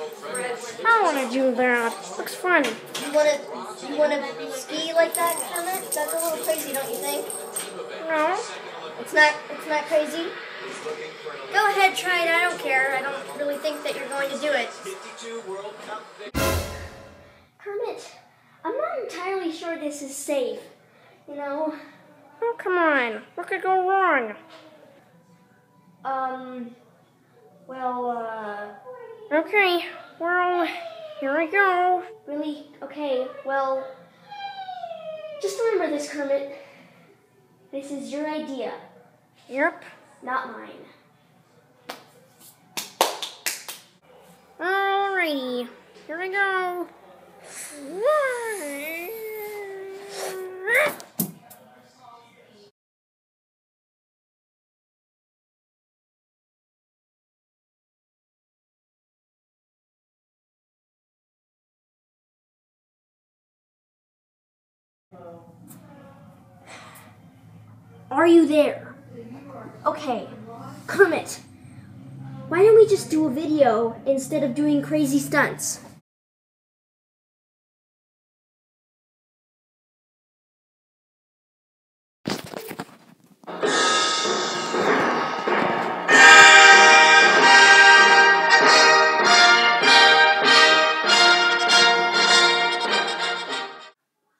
I want to do that. Looks fun. You wanna ski like that, Kermit? That's a little crazy, don't you think? No. It's not crazy? Go ahead, try it. I don't care. I don't really think that you're going to do it. Kermit, I'm not entirely sure this is safe. You know? Oh, come on. What could go wrong? Okay, well, here I go. Really? Okay, well, just remember this, Kermit. This is your idea, Yep. not mine. Alrighty, here we go. Are you there? Okay, Kermit, why don't we just do a video instead of doing crazy stunts?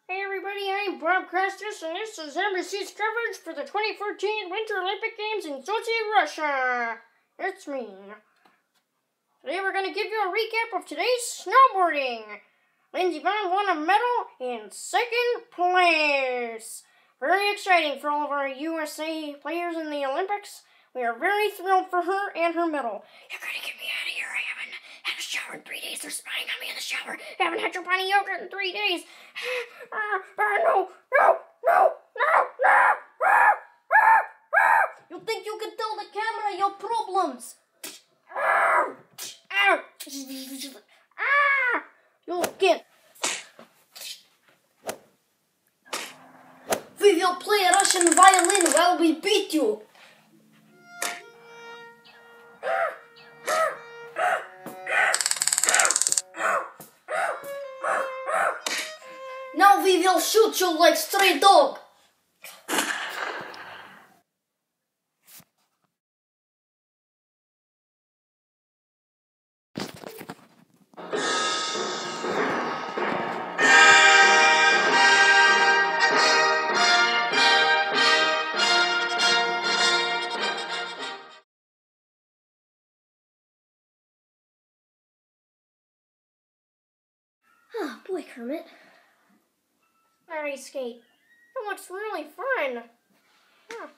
Hey everybody, I'm Bob Costas, and this is NBC's coverage for the 2014 Winter Olympic Games in Sochi, Russia. It's me. Today we're going to give you a recap of today's snowboarding. Lindsey Vonn won a medal in second place. Very exciting for all of our USA players in the Olympics. We are very thrilled for her and her medal. You're going to get me out of here. I haven't had a shower in 3 days. They're spying on me in the shower. I haven't had Chobani yogurt in 3 days. No. You think you can tell the camera your problems? You can't. We will play Russian violin while we beat you. Now we will shoot you like stray dog. Oh, boy, Kermit. Ice skate. That looks really fun. Huh.